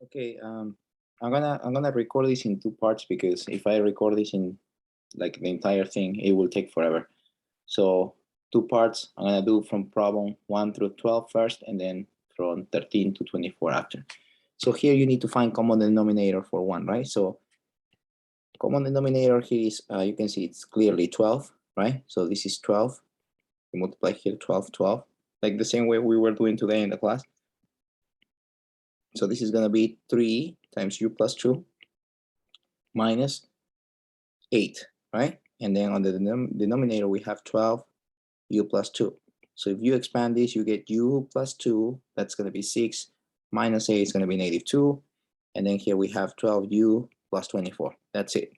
Okay, I'm gonna record this in two parts because if I record this in like the entire thing, it will take forever. So two parts. I'm gonna do from problem 1 through 12 first, and then from 13 to 24 after. So here you need to find common denominator for 1, right? So common denominator here is you can see it's clearly 12, right? So this is 12. You multiply here 12, 12, like the same way we were doing today in the class. So this is gonna be 3 times u plus 2 minus 8, right? And then on the denominator, we have 12 u plus 2. So if you expand this, you get u plus 2, that's going to be 6, minus 8 is going to be negative 2. And then here we have 12u plus 24. That's it,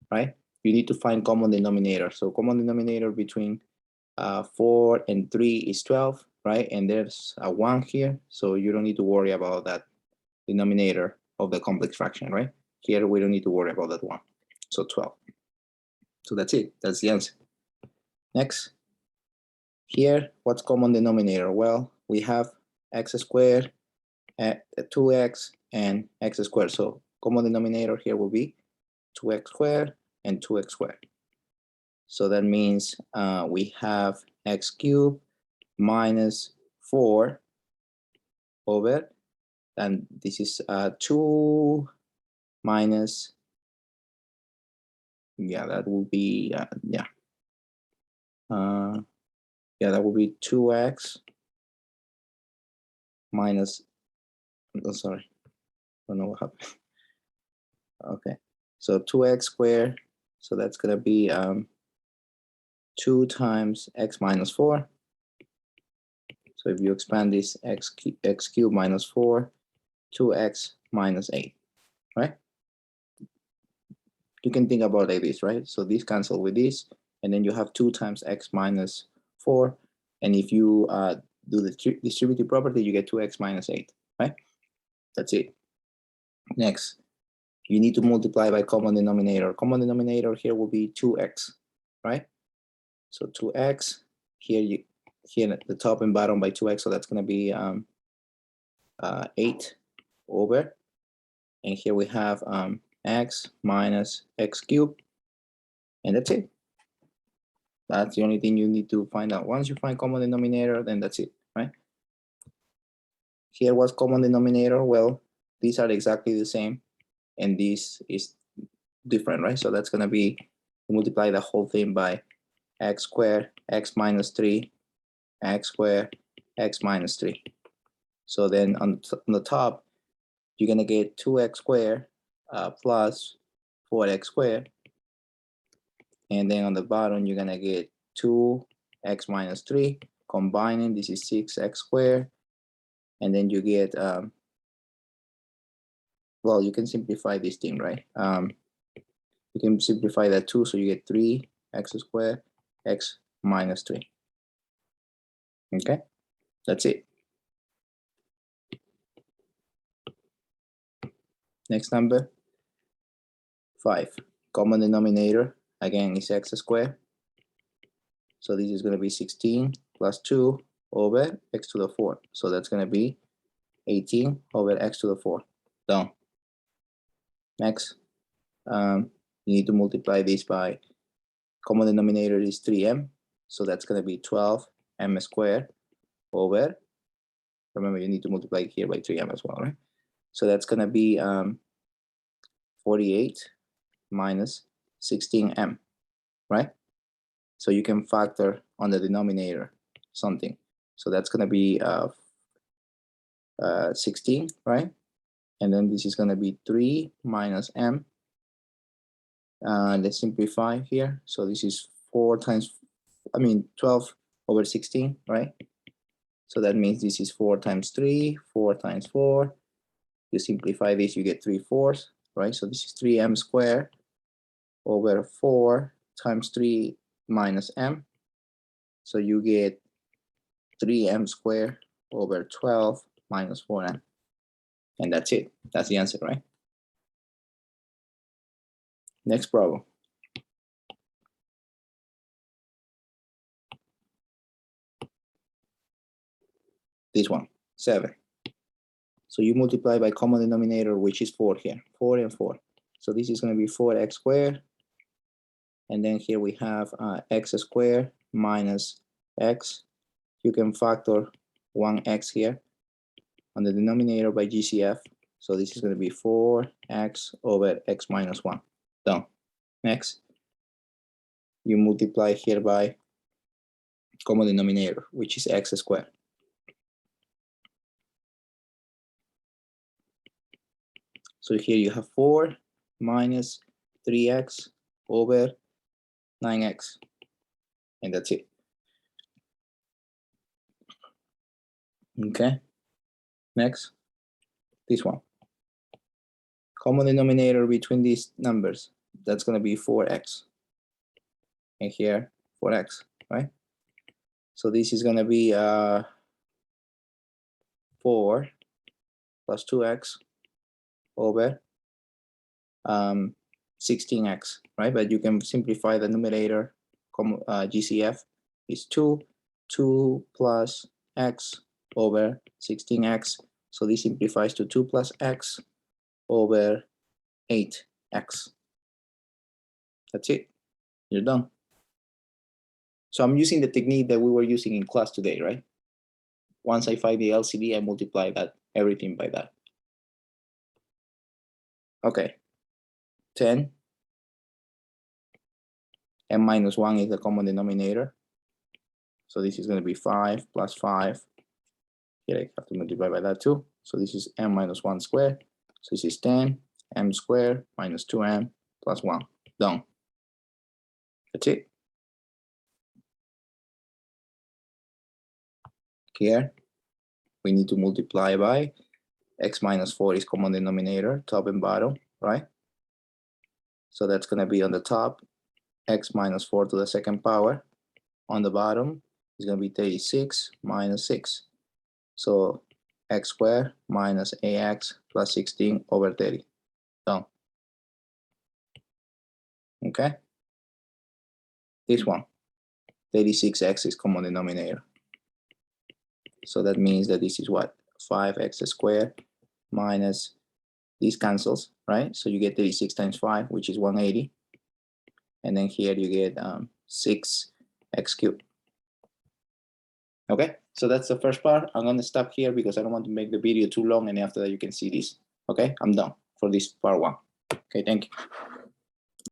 right? You need to find common denominator. So common denominator between 4 and 3 is 12, right? And there's a 1 here, so you don't need to worry about that denominator of the complex fraction, right? Here we don't need to worry about that 1. So 12. So that's it. That's the answer. Next. Here, what's common denominator? Well, we have x squared, 2x, and x squared. So common denominator here will be 2x squared and 2x squared. So that means we have x cubed minus 4 over, and this is 2 minus, yeah, that will be, yeah, that will be 2x minus, oh, sorry, I don't know what happened. Okay, so 2x squared, so that's gonna be 2 times x minus 4. So if you expand this, x cubed minus 4, 2x minus 8, right? You can think about it like this, right? So this cancel with this, and then you have 2 times x minus 4. And if you do the distributive property, you get 2x minus 8, right? That's it. Next, you need to multiply by common denominator. Common denominator here will be 2x, right? So 2x, here at the top and bottom by 2x, so that's going to be 8 over, and here we have x minus x cubed, and that's it. That's the only thing you need to find out. Once you find common denominator, then that's it, right? Here, what's common denominator? Well, these are exactly the same, and this is different, right? So that's going to be multiply the whole thing by x squared, x minus 3, x squared, x minus 3. So then on the top, you're going to get 2x squared plus 4x squared. And then on the bottom, you're going to get 2x minus 3. Combining, this is 6x squared. And then you get, well, you can simplify this thing, right? You can simplify that too, so you get 3x squared, x minus 3. Okay, that's it. Next number, 5. Common denominator, again, is x squared. So this is going to be 16 plus 2 over x to the 4. So that's going to be 18 over x to the 4. Done. Next, you need to multiply this by common denominator is 3m. So that's going to be 12m squared over, remember you need to multiply here by 3m as well, right? So that's going to be 48 minus 16m, right? So you can factor on the denominator something. So that's going to be 16, right? And then this is going to be 3 minus m. Let's simplify here. So this is 12 over 16, right? So that means this is 4 times 3, 4 times 4. You simplify this, you get 3/4, right? So this is 3m squared over 4 times 3 minus m. So you get 3m squared over 12 minus 4m. And that's it. That's the answer, right? Next problem. This one, 7. So you multiply by common denominator, which is 4 here, 4 and 4. So this is going to be 4x squared. And then here we have x squared minus x. You can factor 1x here on the denominator by GCF. So this is going to be 4x over x minus 1. Done. Next, you multiply here by common denominator, which is x squared. So here you have 4 minus 3x over 9x. And that's it. Okay. Next, this one. Common denominator between these numbers, that's going to be 4x. And here, 4x, right? So this is going to be 4 plus 2x over 16x, right? But you can simplify the numerator. GCF is 2 plus x over 16x. So this simplifies to 2 plus x over 8x. That's it. You're done. So I'm using the technique that we were using in class today, right? Once I find the LCD, I multiply that everything by that. Okay. 10. M minus 1 is the common denominator. So this is going to be 5 plus 5. Here I have to multiply by that too. So this is m minus 1 squared. So this is 10 m squared minus 2m plus 1. Done. That's it. Here, we need to multiply by x minus 4 is common denominator, top and bottom, right? So that's going to be on the top, x minus 4 to the second power. On the bottom is going to be 36 minus 6. So x squared minus ax plus 16 over 30. Done. Okay? This one, 36x is common denominator. So that means that this is what? 5x squared minus, these cancels, right? So you get 36 times 5, which is 180. And then here you get 6x cubed. Okay, so that's the first part. I'm going to stop here because I don't want to make the video too long, and after that you can see this. Okay, I'm done for this part 1. Okay, thank you.